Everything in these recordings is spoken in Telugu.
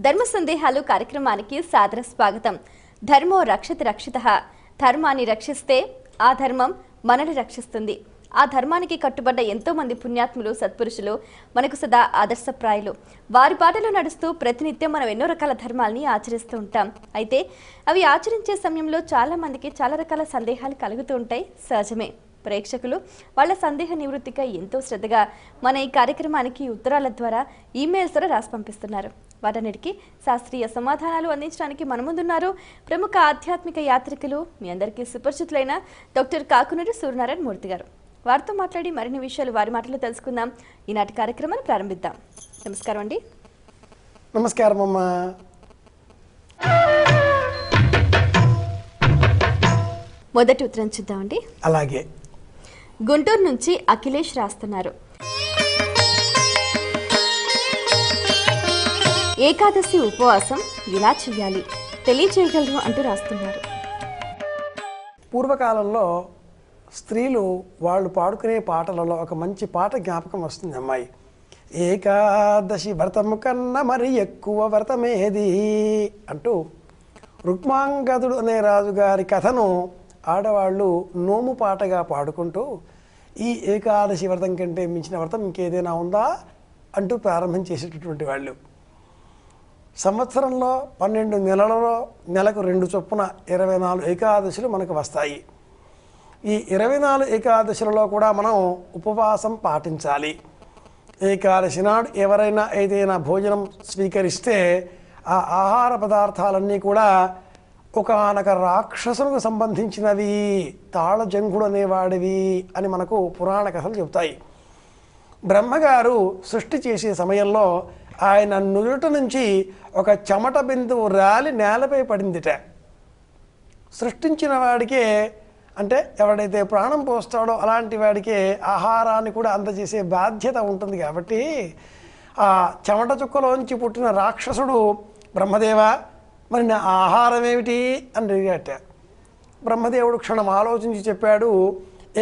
ధర్మ సందేహాలు కార్యక్రమానికి సాదర స్వాగతం. ధర్మో రక్షతి రక్షితః. ధర్మాన్ని రక్షిస్తే ఆ ధర్మం మనల్ని రక్షిస్తుంది. ఆ ధర్మానికి కట్టుబడ్డ ఎంతో మంది పుణ్యాత్ములు సత్పురుషులు మనకు సదా ఆదర్శప్రాయులు. వారి బాటలో నడుస్తూ ప్రతినిత్యం మనం ఎన్నో రకాల ధర్మాల్ని ఆచరిస్తూ ఉంటాం. అయితే అవి ఆచరించే సమయంలో చాలా మందికి చాలా రకాల సందేహాలు కలుగుతూ ఉంటాయి, సహజమే. ప్రేక్షకులు వాళ్ళ సందేహ నివృత్తిగా ఎంతో శ్రద్ధగా మన ఈ కార్యక్రమానికి ఉత్తరాల ద్వారా, ఈమెయిల్స్ ద్వారా రాసి పంపిస్తున్నారు. వాటన్నిటికీ శాస్త్రీయ సమాధానాలు అందించడానికి మన ముందున్నారు ప్రముఖ ఆధ్యాత్మిక యాత్రికులు, మీ అందరికీ సుపరిచితులైన డాక్టర్ కాకునూరి సూర్యనారాయణ మూర్తి గారు. వారితో మాట్లాడి మరిన్ని విషయాలు వారి మాటల్లో తెలుసుకుందాం. ఈనాటి కార్యక్రమాన్ని ప్రారంభిద్దాం. నమస్కారం అండి. నమస్కారం అమ్మా. మొదటి ఉత్తరం చూద్దామండి. అలాగే గుంటూరు నుంచి అఖిలేష్ రాస్తున్నారు. ఏకాదశి ఉపవాసం ఎలా చేయాలి తెలియజేయగలరు అంటూ రాస్తున్నారు. పూర్వకాలంలో స్త్రీలు వాళ్ళు పాడుకునే పాటలలో ఒక మంచి పాట జ్ఞాపకం వస్తుంది అమ్మాయి. ఏకాదశి వ్రతము కన్నా మరి ఎక్కువ వ్రతమేది అంటూ రుక్మాంగదుడు అనే రాజుగారి కథను ఆడవాళ్ళు నోము పాటగా పాడుకుంటూ ఈ ఏకాదశి వ్రతం కంటే మించిన వ్రతం ఇంకేదైనా ఉందా అంటూ ప్రారంభం చేసేటటువంటి వాళ్ళు. సంవత్సరంలో 12 నెలలలో నెలకు 2 చొప్పున 24 ఏకాదశులు మనకు వస్తాయి. ఈ 24 ఏకాదశులలో కూడా మనం ఉపవాసం పాటించాలి. ఏకాదశి నాడు ఎవరైనా ఏదైనా భోజనం స్వీకరిస్తే ఆ ఆహార పదార్థాలన్నీ కూడా ఒకనొక రాక్షసులకు సంబంధించినవి, తాళజంగుడు అనేవాడివి అని మనకు పురాణ కథలు చెబుతాయి. బ్రహ్మగారు సృష్టి చేసే సమయంలో ఆయన నుదుట నుంచి ఒక చెమట బిందువు రాలి నేలపై పడిందిట. సృష్టించిన వాడికే, అంటే ఎవడైతే ప్రాణం పోస్తాడో అలాంటి వాడికే ఆహారాన్ని కూడా అందజేసే బాధ్యత ఉంటుంది. కాబట్టి ఆ చెమట చుక్కలోంచి పుట్టిన రాక్షసుడు బ్రహ్మదేవ మరి నా ఆహారం ఏమిటి అని అడిగాట. బ్రహ్మదేవుడు క్షణం ఆలోచించి చెప్పాడు,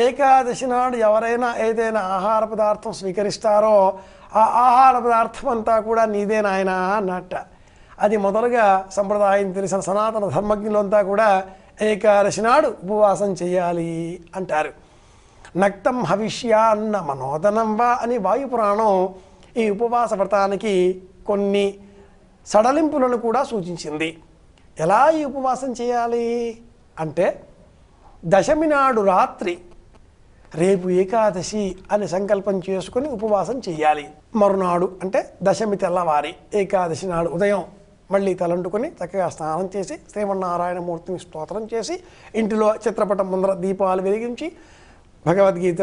ఏకాదశి నాడు ఎవరైనా ఏదైనా ఆహార పదార్థం స్వీకరిస్తారో ఆ ఆహార పదార్థం అంతా కూడా నీదే నాయనా అన్నట్ట. అది మొదలుగా సంప్రదాయం తెలిసిన సనాతన ధర్మజ్ఞులంతా కూడా ఏకాదశి నాడు ఉపవాసం చేయాలి అంటారు. నక్తం హవిష్యాన్న మనోదనం వా అని వాయుపురాణం ఈ ఉపవాస వ్రతానికి కొన్ని సడలింపులను కూడా సూచించింది. ఎలా ఈ ఉపవాసం చేయాలి అంటే, దశమి నాడు రాత్రి రేపు ఏకాదశి అని సంకల్పం చేసుకుని ఉపవాసం చేయాలి. మరునాడు అంటే దశమి తెల్లవారి ఏకాదశి నాడు ఉదయం మళ్ళీ తలంటుకొని చక్కగా స్నానం చేసి శ్రీమన్నారాయణమూర్తిని స్తోత్రం చేసి ఇంటిలో చిత్రపటం ముందర దీపాలు వెలిగించి భగవద్గీత,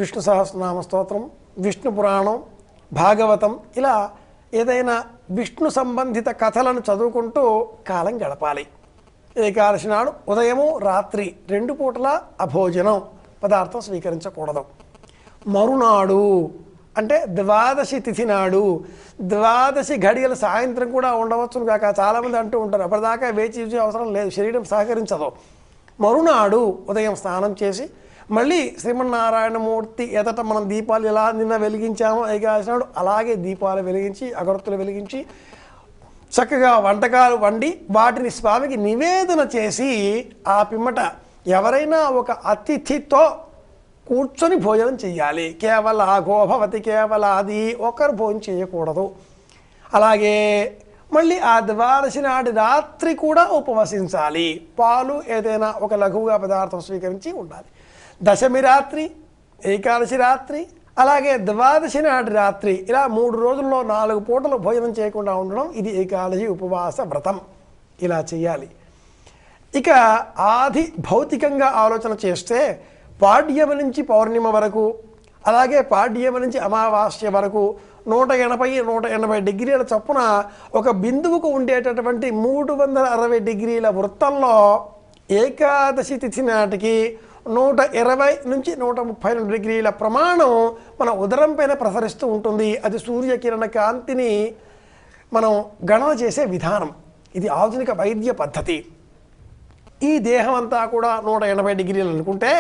విష్ణు సహస్రనామ స్తోత్రం, విష్ణు పురాణం, భాగవతం ఇలా ఏదైనా విష్ణు సంబంధిత కథలను చదువుకుంటూ కాలం గడపాలి. ఏకాదశి నాడు ఉదయము రాత్రి 2 పూటల అభోజనం, పదార్థం స్వీకరించకూడదు. మరునాడు అంటే ద్వాదశి తిథి నాడు, ద్వాదశి ఘడియల సాయంత్రం కూడా ఉండవచ్చును కాక చాలామంది అంటూ ఉంటారు, అప్పటిదాకా వేచి చూసే అవసరం లేదు, శరీరం సహకరించదు. మరునాడు ఉదయం స్నానం చేసి మళ్ళీ శ్రీమన్నారాయణమూర్తి ఎదట మనం దీపాలు ఎలా నిన్న వెలిగించామో ఏకాదశి నాడు అలాగే దీపాలు వెలిగించి అగరత్తులు వెలిగించి చక్కగా వంటకాలు వండి వాటిని స్వామికి నివేదన చేసి ఆ పిమ్మట ఎవరైనా ఒక అతిథితో కూర్చొని భోజనం చేయాలి. కేవల గోభవతి కేవల అది ఒకరు భోజనం చేయకూడదు. అలాగే మళ్ళీ ఆ ద్వాదశి నాటి రాత్రి కూడా ఉపవసించాలి. పాలు ఏదైనా ఒక లఘువుగా పదార్థం స్వీకరించి ఉండాలి. దశమి రాత్రి, ఏకాదశి రాత్రి, అలాగే ద్వాదశి నాటి రాత్రి ఇలా 3 రోజుల్లో 4 పూటలు భోజనం చేయకుండా ఉండడం ఇది ఏకాదశి ఉపవాస వ్రతం. ఇలా చేయాలి. ఇక ఆది భౌతికంగా ఆలోచన చేస్తే పాడ్యమి నుంచి పౌర్ణిమ వరకు, అలాగే పాడ్యమి నుంచి అమావాస్య వరకు 180-180 డిగ్రీల చొప్పున ఒక బిందువుకు ఉండేటటువంటి 360 డిగ్రీల వృత్తంలో ఏకాదశి తిథి నాటికి 120 నుంచి 132 డిగ్రీల ప్రమాణం మన ఉదరం పైన ప్రసరిస్తూ ఉంటుంది. అది సూర్యకిరణ కాంతిని మనం గణన చేసే విధానం. ఇది ఆధునిక వైద్య పద్ధతి. ఈ దేహం అంతా కూడా 180 డిగ్రీలు అనుకుంటే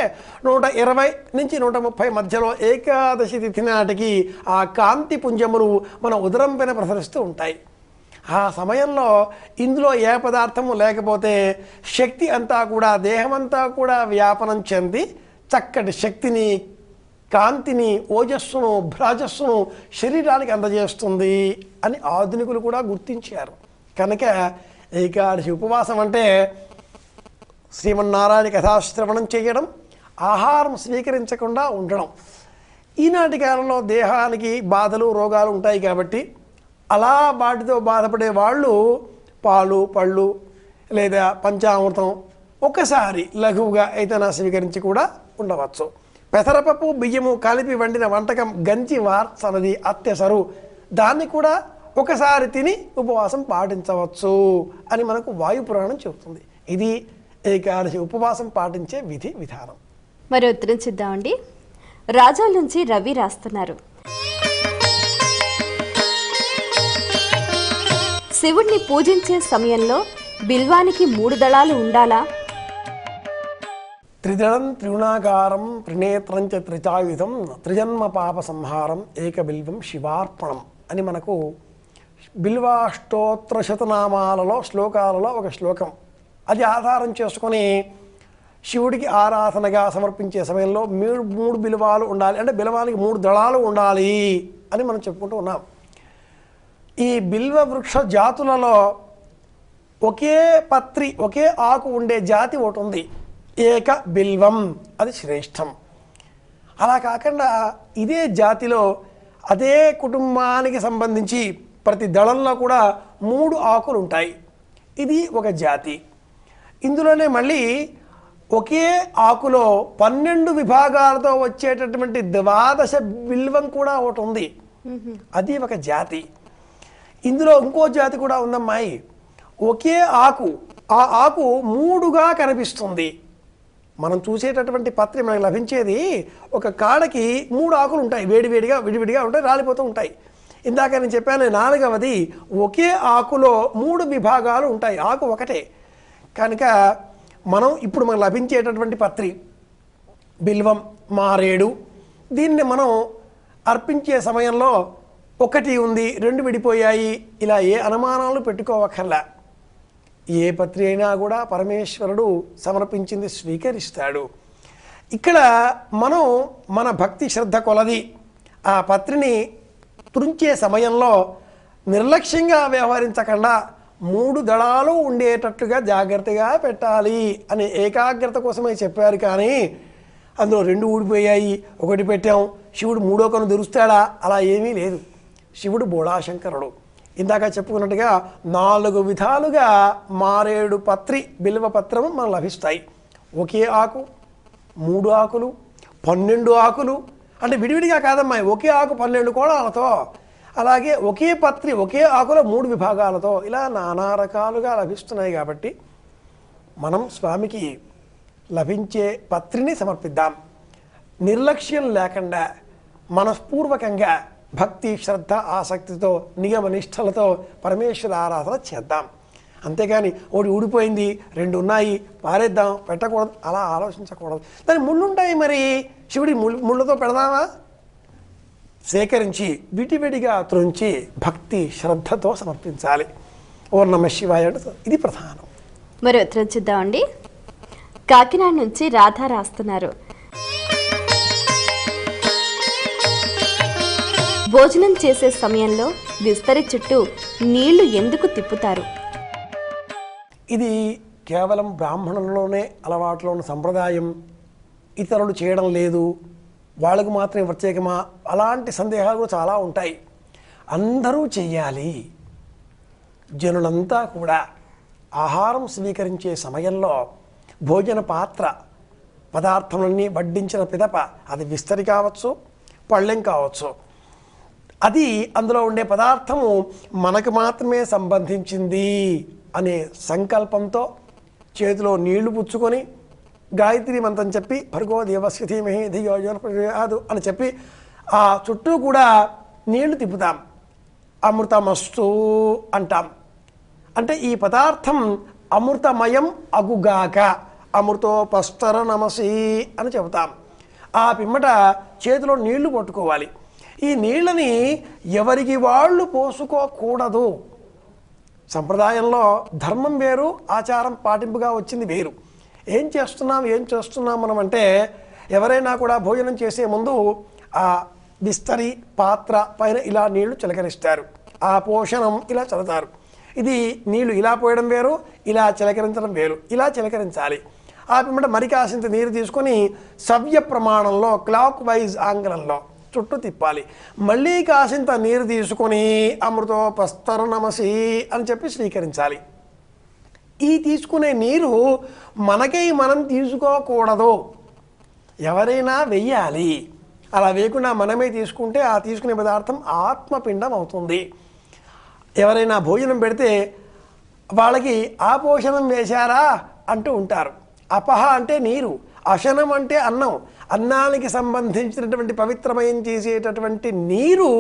120 నుంచి 130 మధ్యలో ఏకాదశి తిథి నాటికి ఆ కాంతి పుంజములు మన ఉదరం పైన ప్రసరిస్తూ ఉంటాయి. ఆ సమయంలో ఇందులో ఏ పదార్థము లేకపోతే శక్తి అంతా కూడా దేహమంతా కూడా వ్యాపనం చెంది చక్కటి శక్తిని, కాంతిని, ఓజస్సును, భ్రాజస్సును శరీరానికి అందజేస్తుంది అని ఆధునికులు కూడా గుర్తించారు. కనుక ఏకాదశి ఉపవాసం అంటే శ్రీమన్నారాయణ కథాశ్రవణం చేయడం, ఆహారం స్వీకరించకుండా ఉండడం. ఈనాటి కాలంలో దేహానికి బాధలు, రోగాలు ఉంటాయి కాబట్టి అలా వాటితో బాధపడే వాళ్ళు పాలు, పళ్ళు లేదా పంచామృతం ఒకసారి లఘువుగా ఏదైనా స్వీకరించి కూడా ఉండవచ్చు. పెసరపప్పు, బియ్యము కలిపి వండిన వంటకం గంజి వార్చనది అత్యసరు, దాన్ని కూడా ఒకసారి తిని ఉపవాసం పాటించవచ్చు అని మనకు వాయుపురాణం చెబుతుంది. ఇది ఏకాదశి ఉపవాసం పాటించే విధి విధానం. మరి ఉత్తరం చూద్దామండి. రాజోల్ నుంచి రవి రాస్తున్నారు. శివుణ్ణి పూజించే సమయంలో బిల్వానికి 3 దళాలు ఉండాలా? త్రిదళం త్రిగుణాకారం త్రినేత్రం చ త్రిచాయుధం త్రిజన్మ పాప సంహారం ఏకబిల్వం శివార్పణం అని మనకు బిల్వాష్టోత్తర శతనామాలలో శ్లోకాలలో ఒక శ్లోకం. అది ఆధారం చేసుకొని శివుడికి ఆరాధనగా సమర్పించే సమయంలో 3 బిల్వాలు ఉండాలి, అంటే బిల్వానికి 3 దళాలు ఉండాలి అని మనం చెప్పుకుంటూ ఉన్నాం. ఈ బిల్వ వృక్ష జాతులలో ఒకే పత్రి, ఒకే ఆకు ఉండే జాతి ఒకటి ఉంది, ఏక బిల్వం, అది శ్రేష్టం. అలా కాకుండా ఇదే జాతిలో అదే కుటుంబానికి సంబంధించి ప్రతి దళంలో కూడా 3 ఆకులు ఉంటాయి. ఇది ఒక జాతి. ఇందులోనే మళ్ళీ ఒకే ఆకులో 12 విభాగాలతో వచ్చేటటువంటి 12 బిల్వం కూడా ఒకటి ఉంది, అది ఒక జాతి. ఇందులో ఇంకో జాతి కూడా ఉందమ్మాయి. ఒకే ఆకు, ఆ ఆకు 3గా కనిపిస్తుంది. మనం చూసేటటువంటి పత్రి మనకు లభించేది ఒక కాడకి 3 ఆకులు ఉంటాయి, వేడివేడిగా విడివిడిగా ఉంటాయి, రాలిపోతూ ఉంటాయి. ఇందాక నేను చెప్పాను 4వది ఒకే ఆకులో 3 విభాగాలు ఉంటాయి, ఆకు ఒకటే. కనుక ఇప్పుడు మనకు లభించేటటువంటి పత్రి బిల్వం, మారేడు, దీన్ని మనం అర్పించే సమయంలో 1 ఉంది, 2 విడిపోయాయి, ఇలా ఏ అనుమానాలు పెట్టుకోవక్కర్లా. ఏ పత్రి అయినా కూడా పరమేశ్వరుడు సమర్పించింది స్వీకరిస్తాడు. ఇక్కడ మనం మన భక్తి శ్రద్ధ కొలది ఆ పత్రిని తుంచే సమయంలో నిర్లక్ష్యంగా వ్యవహరించకుండా 3 దళాలు ఉండేటట్లుగా జాగ్రత్తగా పెట్టాలి అనే ఏకాగ్రత కోసమే చెప్పారు. కానీ అందులో 2 ఊడిపోయాయి, 1 పెట్టాం, శివుడు 3వ కన్ను తెరుస్తాడా? అలా ఏమీ లేదు. శివుడు బోళాశంకరుడు. ఇందాక చెప్పుకున్నట్టుగా 4 విధాలుగా మారేడు పత్రి, బిల్వ పత్రము మనకు లభిస్తాయి. ఒకే ఆకు, 3 ఆకులు, 12 ఆకులు, అంటే విడివిడిగా కాదమ్మా, ఒకే ఆకు 12 కోణాలతో, అలాగే ఒకే పత్రి ఒకే ఆకులో 3 విభాగాలతో, ఇలా నానా రకాలుగా లభిస్తున్నాయి. కాబట్టి మనం స్వామికి లభించే పత్రిని సమర్పిద్దాం. నిర్లక్ష్యం లేకుండా మనస్పూర్వకంగా భక్తి శ్రద్ధ ఆసక్తితో నియమ నిష్టలతో పరమేశ్వర ఆరాధన చేద్దాం. అంతేగాని ఒకటి ఊడిపోయింది, 2 ఉన్నాయి, పారేద్దాం, పెట్టకూడదు, అలా ఆలోచించకూడదు. దాని ముళ్ళుంటాయి, మరి శివుడి ముళ్ళతో పెడదామా? సేకరించి విడివిడిగా త్రుంచి భక్తి శ్రద్ధతో సమర్పించాలి. ఓం నమః శివాయ, ఇది ప్రధానం. మరి ఉత్తరం చూద్దామండి. కాకినాడ నుంచి రాధా రాస్తున్నారు. భోజనం చేసే సమయంలో విస్తరి చుట్టూ నీళ్లు ఎందుకు తిప్పుతారు? ఇది కేవలం బ్రాహ్మణుల్లోనే అలవాట్లో ఉన్న సంప్రదాయం, ఇతరులు చేయడం లేదు, వాళ్ళకు మాత్రమే ప్రత్యేకమా? అలాంటి సందేహాలు కూడా చాలా ఉంటాయి. అందరూ చెయ్యాలి. జనులంతా కూడా ఆహారం స్వీకరించే సమయంలో భోజన పాత్ర పదార్థములన్నీ వడ్డించిన పిదప, అది విస్తరి కావచ్చు, పళ్ళెం కావచ్చు, అది అందులో ఉండే పదార్థము మనకు మాత్రమే సంబంధించింది అనే సంకల్పంతో చేతిలో నీళ్లు పుచ్చుకొని గాయత్రి మంత్రం చెప్పి భర్గో దేవస్య ధీమహి ధియో యో నః ప్రచోదయాత్ అని చెప్పి ఆ చుట్టూ కూడా నీళ్లు తిప్పుతాం. అమృతమస్తు అంటాం. అంటే ఈ పదార్థం అమృతమయం అగుగాక, అమృతోపస్తర నమసి అని చెబుతాం. ఆ పిమ్మట చేతిలో నీళ్లు పట్టుకోవాలి. ఈ నీళ్ళని ఎవరికి వాళ్ళు పోసుకోకూడదు. సంప్రదాయంలో ధర్మం వేరు, ఆచారం పాటింపుగా వచ్చింది వేరు. ఏం చేస్తున్నాం మనం అంటే, ఎవరైనా కూడా భోజనం చేసే ముందు ఆ బిస్తరి పాత్ర పైన ఇలా నీళ్లు చిలకరిస్తారు, ఆ పోషణం ఇలా చల్లుతారు. ఇది నీళ్లు ఇలా పోయడం వేరు, ఇలా చిలకరించడం వేరు. ఇలా చిలకరించాలి. ఆ పిమ్మట మరి కాసింత నీరు తీసుకొని సవ్య ప్రమాణంలో క్లాక్ వైజ్ ఆంగ్లంలో చుట్టూ తిప్పాలి. మళ్ళీ కాసింత నీరు తీసుకొని అమృతోపస్తరణమసి అని చెప్పి స్వీకరించాలి. ఈ తీసుకునే నీరు మనకై మనం తీసుకోకూడదు, ఎవరైనా వెయ్యాలి. అలా వేయకుండా మనమే తీసుకుంటే ఆ తీసుకునే పదార్థం ఆత్మపిండం అవుతుంది. ఎవరైనా భోజనం పెడితే వాళ్ళకి ఆపోషణం వేశారా అంటూ ఉంటారు. అపహ అంటే నీరు, అశనం అంటే అన్నం. అన్నానికి సంబంధించినటువంటి పవిత్రమయం చేసేటటువంటి నీరు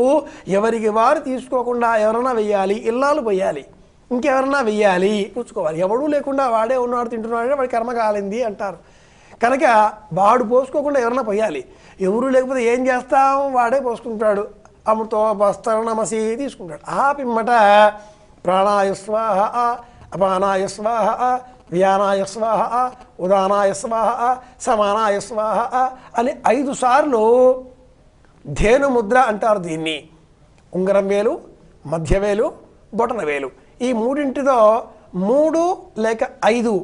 ఎవరికి వారు తీసుకోకుండా ఎవరైనా వెయ్యాలి, ఇల్లాలు పోయాలి, ఇంకెవరన్నా వెయ్యాలి, పుచ్చుకోవాలి. ఎవడూ లేకుండా వాడే ఉన్నాడు తింటున్నాడే వాడి కర్మ కాలింది అంటారు. కనుక వాడు పోసుకోకుండా ఎవరన్నా పోయాలి. ఎవరు లేకపోతే ఏం చేస్తాం, వాడే పోసుకుంటాడు. అమృతోపస్తరణమసి తీసుకుంటాడు. ఆ పిమ్మట ప్రాణాయ స్వాహ, అపానాయ స్వాహ, వ్యానాయ స్వాహ, ఉదానాయ స్వాహ, సమానాయ స్వాహ అని 5 సార్లు ధేను ముద్ర అంటారు దీన్ని. ఉంగరం వేలు, మధ్యవేలు, బొటన వేలు, ఈ మూడింటితో 3 లేక 5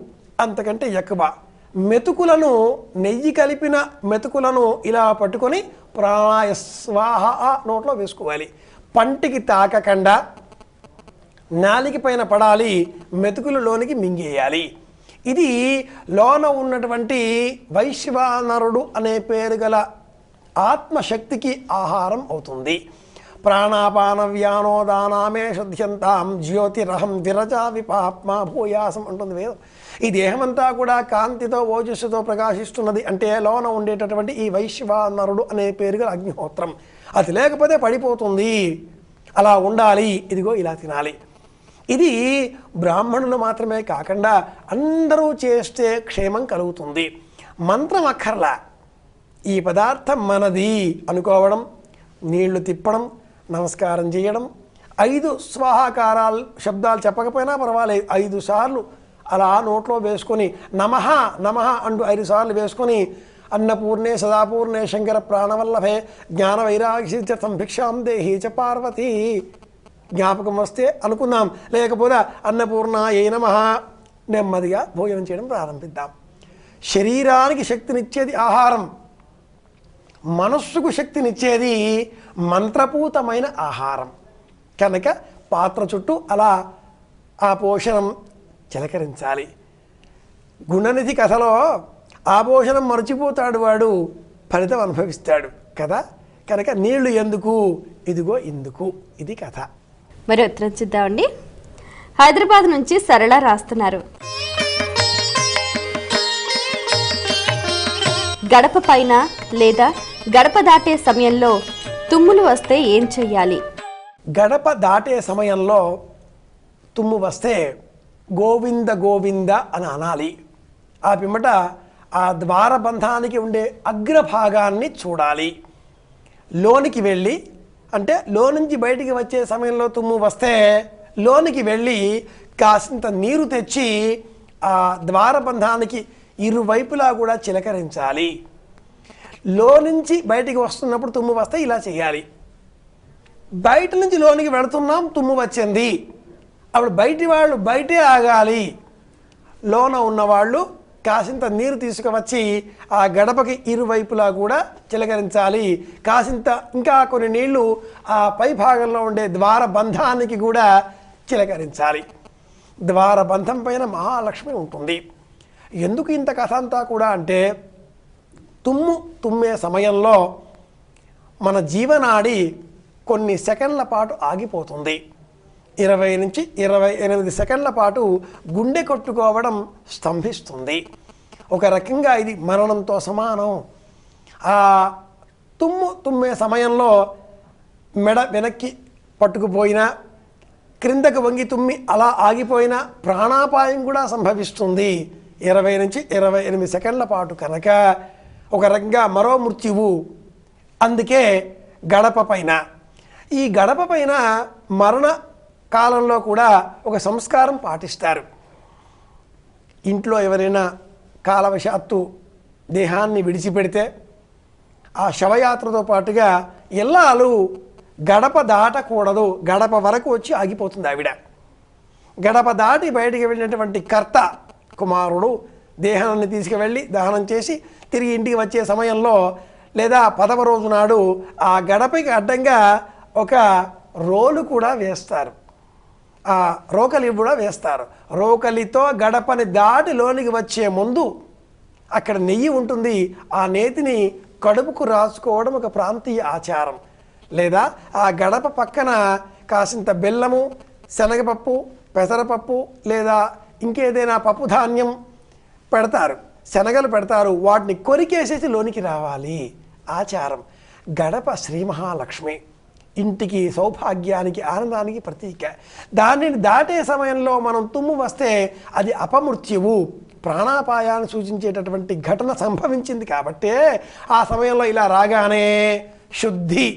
అంతకంటే ఎక్కువ మెతుకులను, నెయ్యి కలిపిన మెతుకులను ఇలా పట్టుకొని ప్రాణాయ స్వాహ నోట్లో వేసుకోవాలి. పంటికి తాకకుండా నాలిక పైన పడాలి, మెతుకులలోనికి మింగేయాలి. ఇది లోన ఉన్నటువంటి వైశ్వానరుడు అనే పేరు గల ఆత్మశక్తికి ఆహారం అవుతుంది. ప్రాణాపాన వ్యానోదానామే శుద్ధ్యంతాం జ్యోతిరహం విరజా విపాప్మా భూయాసం అంటుంది వేదం. ఈ దేహమంతా కూడా కాంతితో ఓజస్సుతో ప్రకాశిస్తున్నది అంటే లోన ఉండేటటువంటి ఈ వైశ్వానరుడు అనే పేరు గల అగ్నిహోత్రం. అది లేకపోతే పడిపోతుంది. అలా ఉండాలి. ఇదిగో ఇలా తినాలి. ఇది బ్రాహ్మణులు మాత్రమే కాకుండా అందరూ చేస్తే క్షేమం కలుగుతుంది. మంత్రం అక్కర్లా, ఈ పదార్థం మనది అనుకోవడం, నీళ్లు తిప్పడం, నమస్కారం చేయడం, 5 స్వాహాకారాలు శబ్దాలు చెప్పకపోయినా పర్వాలేదు, 5 సార్లు అలా నోట్లో వేసుకొని నమః నమః అంటూ 5 సార్లు వేసుకొని అన్నపూర్ణే సదాపూర్ణే శంకర ప్రాణవల్లభే జ్ఞాన వైరాగ్యం భిక్షాం దేహి చ పార్వతీ జ్ఞాపకం వస్తే అనుకుందాం, లేకపోతే అన్నపూర్ణాయై నమః నెమ్మదిగా భోజనం చేయడం ప్రారంభిద్దాం. శరీరానికి శక్తినిచ్చేది ఆహారం, మనస్సుకు శక్తినిచ్చేది మంత్రపూతమైన ఆహారం. కనుక పాత్ర చుట్టూ అలా ఆ పోషణం చిలకరించాలి. గుణనిధి కథలో ఆ పోషణం మర్చిపోతాడు వాడు, ఫలితం అనుభవిస్తాడు కదా. కనుక నీళ్లు ఎందుకు, ఇదిగో ఇందుకు. ఇది కథ. మరి ఉత్తరం చూద్దామండి. హైదరాబాద్ నుంచి సరళ రాస్తున్నారు. గడప పైన లేదా గడప దాటే సమయంలో తుమ్ములు వస్తే ఏం చెయ్యాలి? గడప దాటే సమయంలో తుమ్ము వస్తే గోవింద గోవింద అని అనాలి. ఆ పిమ్మట ఆ ద్వారబంధానికి ఉండే అగ్రభాగాన్ని చూడాలి. లోనికి వెళ్ళి, అంటే లోనుంచి బయటికి వచ్చే సమయంలో తుమ్ము వస్తే లోనికి వెళ్ళి కాసింత నీరు తెచ్చి ఆ ద్వారబంధానికి ఇరువైపులా కూడా చిలకరించాలి. లోనుంచి బయటికి వస్తున్నప్పుడు తుమ్ము వస్తే ఇలా చేయాలి. బయట నుంచి లోనికి వెళుతున్నాం, తుమ్ము వచ్చింది, అప్పుడు బయటి వాళ్ళు బయటే ఆగాలి. లోన ఉన్నవాళ్ళు కాసింత నీరు తీసుకువచ్చి ఆ గడపకి ఇరువైపులా కూడా చిలకరించాలి. కాసింత ఇంకా కొన్ని నీళ్లు ఆ పై భాగంలో ఉండే ద్వారబంధానికి కూడా చిలకరించాలి. ద్వారబంధం పైన మహాలక్ష్మి ఉంటుంది. ఎందుకు ఇంత కథ అంతా కూడా అంటే, తుమ్మే సమయంలో మన జీవనాడి కొన్ని సెకండ్ల పాటు ఆగిపోతుంది. 20 నుంచి 28 సెకండ్ల పాటు గుండె కొట్టుకోవడం స్తంభిస్తుంది. ఒక రకంగా ఇది మరణంతో సమానం. ఆ తుమ్మే సమయంలో మెడ వెనక్కి పట్టుకుపోయినా, క్రిందకు వంగి తుమ్మి అలా ఆగిపోయినా ప్రాణాపాయం కూడా సంభవిస్తుంది. 20 నుంచి 28 సెకండ్ల పాటు కనుక ఒక రకంగా మరో మృత్యువు. అందుకే గడప పైన, ఈ గడప పైన మరణ కాలంలో కూడా ఒక సంస్కారం పాటిస్తారు. ఇంట్లో ఎవరైనా కాలవశాత్తు దేహాన్ని విడిచిపెడితే ఆ శవయాత్రతో పాటుగా ఇల్లాలు గడప దాటకూడదు, గడప వరకు వచ్చి ఆగిపోతుంది ఆవిడ. గడప దాటి బయటికి వెళ్ళినటువంటి కర్త కుమారుడు దేహాన్ని తీసుకువెళ్ళి దహనం చేసి తిరిగి ఇంటికి వచ్చే సమయంలో లేదా 10వ రోజు నాడు ఆ గడపకి అడ్డంగా ఒక రోలు కూడా వేస్తారు, ఆ రోకలి కూడా వేస్తారు. రోకలితో గడపని దాటి లోనికి వచ్చే ముందు అక్కడ నెయ్యి ఉంటుంది, ఆ నేతిని కడుపుకు రాసుకోవడం ఒక ప్రాంతీయ ఆచారం. లేదా ఆ గడప పక్కన కాసింత బెల్లము, శనగపప్పు, పెసరపప్పు లేదా ఇంకేదైనా పప్పు ధాన్యం పెడతారు, శనగలు పెడతారు. వాటిని కొరికేసేసి లోనికి రావాలి ఆచారం. గడప శ్రీ మహాలక్ష్మి, ఇంటికి సౌభాగ్యానికి ఆనందానికి ప్రతీక. దానిని దాటే సమయంలో మనం తుమ్ము వస్తే అది అపమృత్యువు, ప్రాణాపాయాన్ని సూచించేటటువంటి ఘటన సంభవించింది. కాబట్టే ఆ సమయంలో ఇలా రాగానే శుద్ధి,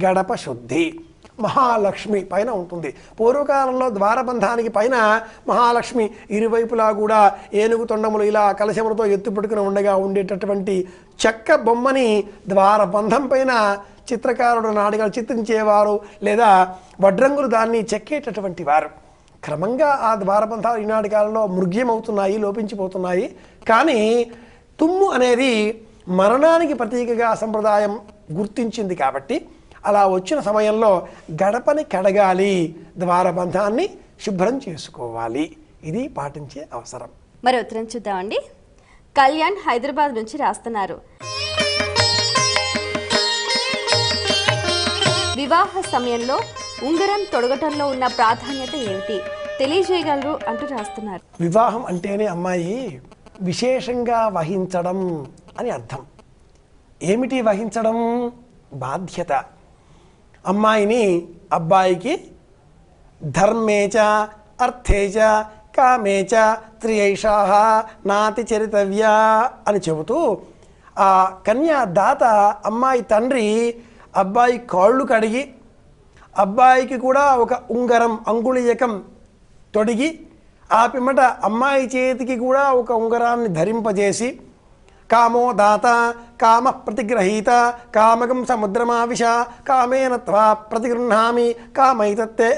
గడప శుద్ధి మహాలక్ష్మి పైన ఉంటుంది. పూర్వకాలంలో ద్వారబంధానికి పైన మహాలక్ష్మి ఇరువైపులా కూడా ఏనుగు తొండములు ఇలా కలశములతో ఎత్తుపెట్టుకుని ఉండగా ఉండేటటువంటి చెక్క బొమ్మని ద్వారబంధం పైన చిత్రకారుడు నాడిగా చిత్రించేవారు, లేదా వడ్రంగులు దాన్ని చెక్కేటటువంటి వారు. క్రమంగా ఆ ద్వారబంధాలు ఈనాటి కాలంలో మృగ్యమవుతున్నాయి, లోపించిపోతున్నాయి. కానీ తుమ్ము అనేది మరణానికి ప్రతీకగా సంప్రదాయం గుర్తించింది. కాబట్టి అలా వచ్చిన సమయంలో గడపని కడగాలి, ద్వారబంధాన్ని శుభ్రం చేసుకోవాలి. ఇది పాటించే అవసరం. మరి ఉత్తరం చూద్దామండి. కళ్యాణ్ హైదరాబాద్ నుంచి రాస్తున్నారు. వివాహ సమయంలో ఉంగరం తొడగటంలో ఉన్న ప్రాధాన్యత ఏమిటి తెలియజేయగలరు అంటూ రాస్తున్నారు. వివాహం అంటేనే అమ్మాయి విశేషంగా వహించడం అని అర్థం. ఏమిటి వహించడం? బాధ్యత. అమ్మాయిని అబ్బాయికి ధర్మేచ అర్థేచ కామేచ త్రియైషాః నాతి చరితవ్య అని చెబుతూ ఆ కన్యాదాత అమ్మాయి తండ్రి అబ్బాయి కాళ్ళు కడిగి అబ్బాయికి కూడా ఒక ఉంగరం అంగుళీయకం తొడిగి ఆ పిమ్మట అమ్మాయి చేతికి కూడా ఒక ఉంగరాన్ని ధరింపజేసి కామో దాత కామ ప్రతిగ్రహీత కామకం సముద్రమావిశ కామేన త్వా ప్రతిగృహ్ణామి కామైతత్తే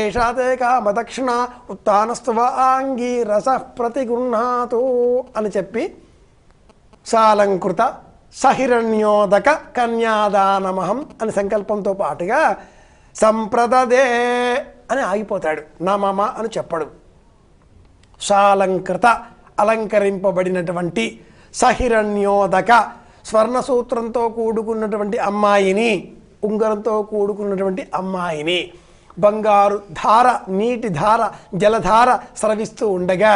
ఏషాతే కామదక్షిణ ఉత్తానస్తువ ఆంగీ రస ప్రతిగృహ్ణాతు అని చెప్పి సాలంకృత సహిరణ్యోదక కన్యాదానమహం అని సంకల్పంతో పాటుగా సంప్రదదే అని ఆగిపోతాడు. నా మమ అని చెప్పడు. సాలంకృత అలంకరింపబడినటువంటి సహిరణ్యోదక స్వర్ణసూత్రంతో కూడుకున్నటువంటి అమ్మాయిని, ఉంగరంతో కూడుకున్నటువంటి అమ్మాయిని బంగారు ధార, నీటి ధార, జలధార స్రవిస్తూ ఉండగా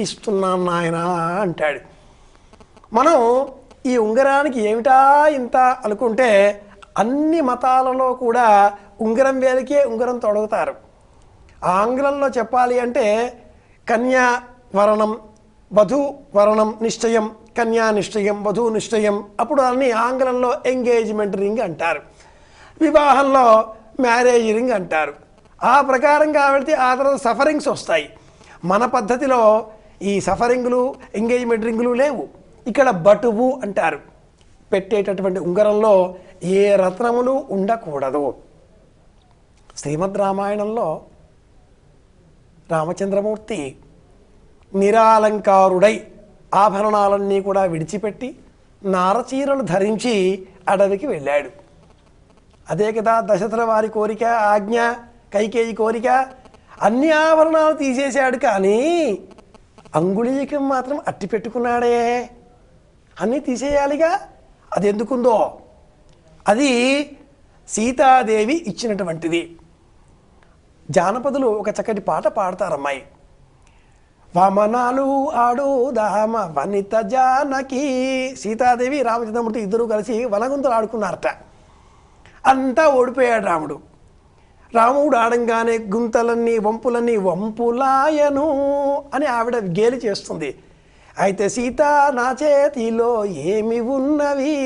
ఇస్తున్నాను నాయనా అంటాడు. మనం ఈ ఉంగరానికి ఏమిటా ఇంత అనుకుంటే అన్ని మతాలలో కూడా ఉంగరం వేలికే ఉంగరం తొడుగుతారు. ఆంగ్లంలో చెప్పాలి అంటే కన్యావరణం, వధూవరణం నిశ్చయం, కన్యా నిశ్చయం, వధూ నిశ్చయం. అప్పుడు అన్ని ఆంగ్లంలో ఎంగేజ్మెంట్ రింగ్ అంటారు, వివాహంలో మ్యారేజ్ రింగ్ అంటారు. ఆ ప్రకారంగా వెళితే ఆ తర్వాత సఫరింగ్స్ వస్తాయి. మన పద్ధతిలో ఈ సఫరింగులు, ఎంగేజ్మెంట్ రింగులు లేవు. ఇక్కడ బటువు అంటారు. పెట్టేటటువంటి ఉంగరంలో ఏ రత్నములు ఉండకూడదు. శ్రీమద్ రామాయణంలో రామచంద్రమూర్తి నిరాలంకారుడై ఆభరణాలన్నీ కూడా విడిచిపెట్టి నారచీరలు ధరించి అడవికి వెళ్ళాడు. అదే కదా దశరథుల వారి కోరిక, ఆజ్ఞ, కైకేయి కోరిక. అన్ని ఆభరణాలు తీసేశాడు, కానీ అంగుళీకం మాత్రం అట్టి పెట్టుకున్నాడే. అన్నీ తీసేయాలిగా. అది ఎందుకుందో అది సీతాదేవి ఇచ్చినటువంటిది. జానపదులు ఒక చక్కటి పాట పాడతారమ్మాయి. వామనాలు ఆడుదామ వనిత జానకి. సీతాదేవి రామచంద్రమూర్తి ఇద్దరు కలిసి వనగుంతలు ఆడుకున్నారట. అంతా ఓడిపోయాడు రాముడు. రాముడు ఆడంగానే గుంతలన్నీ, వంపులన్నీ వంపులాయను అని ఆవిడ గేలి చేస్తుంది. అయితే సీత నా చేతిలో ఏమి ఉన్నవి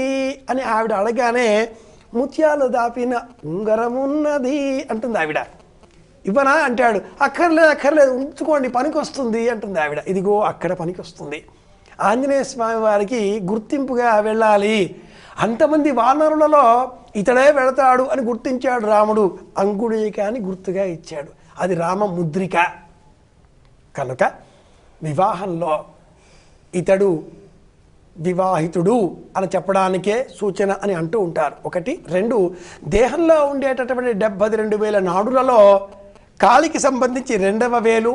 అని ఆవిడ అడగానే ముత్యాలు దాపిన ఉంగరం ఉన్నది అంటుంది ఆవిడ. ఇవ్వనా అంటాడు. అక్కర్లేదు ఉంచుకోండి, పనికి వస్తుంది అంటుంది ఆవిడ. ఇదిగో అక్కడ పనికి వస్తుంది. ఆంజనేయ స్వామి వారికి గుర్తింపుగా వెళ్ళాలి. అంతమంది వానరులలో ఇతడే వెళతాడు అని గుర్తించాడు రాముడు. అంగుళీకాన్ని గుర్తుగా ఇచ్చాడు. అది రామ ముద్రిక. కనుక వివాహంలో ఇతడు వివాహితుడు అని చెప్పడానికే సూచన అని అంటూ ఉంటారు. 1, 2 దేహంలో ఉండేటటువంటి 72,000 నాడులలో కాలికి సంబంధించి 2వ వేలు,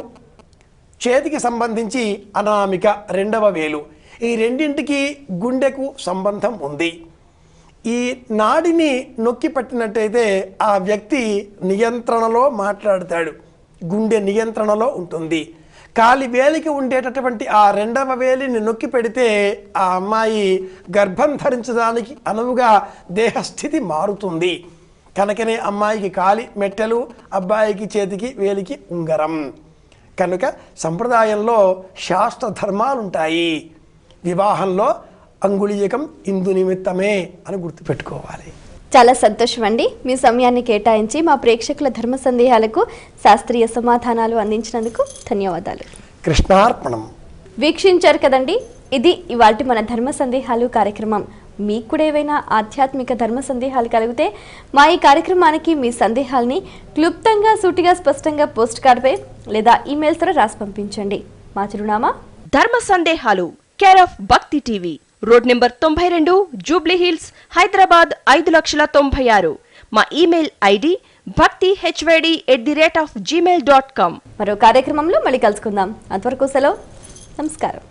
చేతికి సంబంధించి అనామిక 2వ వేలు, ఈ రెండింటికి గుండెకు సంబంధం ఉంది. ఈ నాడిని నొక్కి పట్టినట్టయితే ఆ వ్యక్తి నియంత్రణలో మాట్లాడతాడు, గుండె నియంత్రణలో ఉంటుంది. కాలి వేలికి ఉండేటటువంటి ఆ 2వ వేలిని నొక్కి పెడితే ఆ అమ్మాయి గర్భం ధరించడానికి అనువుగా దేహస్థితి మారుతుంది. కనుకనే అమ్మాయికి కాలి మెట్టెలు, అబ్బాయికి చేతికి వేలికి ఉంగరం. కనుక సంప్రదాయంలో శాస్త్ర ధర్మాలుంటాయి. వివాహంలో అంగుళీయకం ఇందు నిమిత్తమే అని గుర్తుపెట్టుకోవాలి. చాలా సంతోషం అండి. మీ సమయాన్ని కేటాయించి మా ప్రేక్షకుల ధర్మ సందేహాలకు శాస్త్రీయ సమాధానాలు అందించినందుకు ధన్యవాదాలు. కృష్ణార్పణం. వీక్షించారు కదండి, ఇది ఇవాల్టి మన ధర్మ సందేహాలు కార్యక్రమం. మీకు కూడా ఏవైనా ఆధ్యాత్మిక ధర్మ సందేహాలు కలిగితే మా ఈ కార్యక్రమానికి మీ సందేహాల్ని క్లుప్తంగా, సూటిగా, స్పష్టంగా పోస్ట్ కార్డుపై లేదా ఈమెయిల్ ద్వారా రాసి పంపించండి. మా చిరునామా ధర్మ సందేహాలు, కేర్ ఆఫ్ భక్తి TV, road number 92, Jubilee hills, Hyderabad 5,96,000. మా ఈమెయిల్ ఐడి bhaktihyd@gmail.com. మరో కార్యక్రమంలో మళ్ళీ కలుసుకుందాం. అంతవరకు సెలవు. నమస్కారం.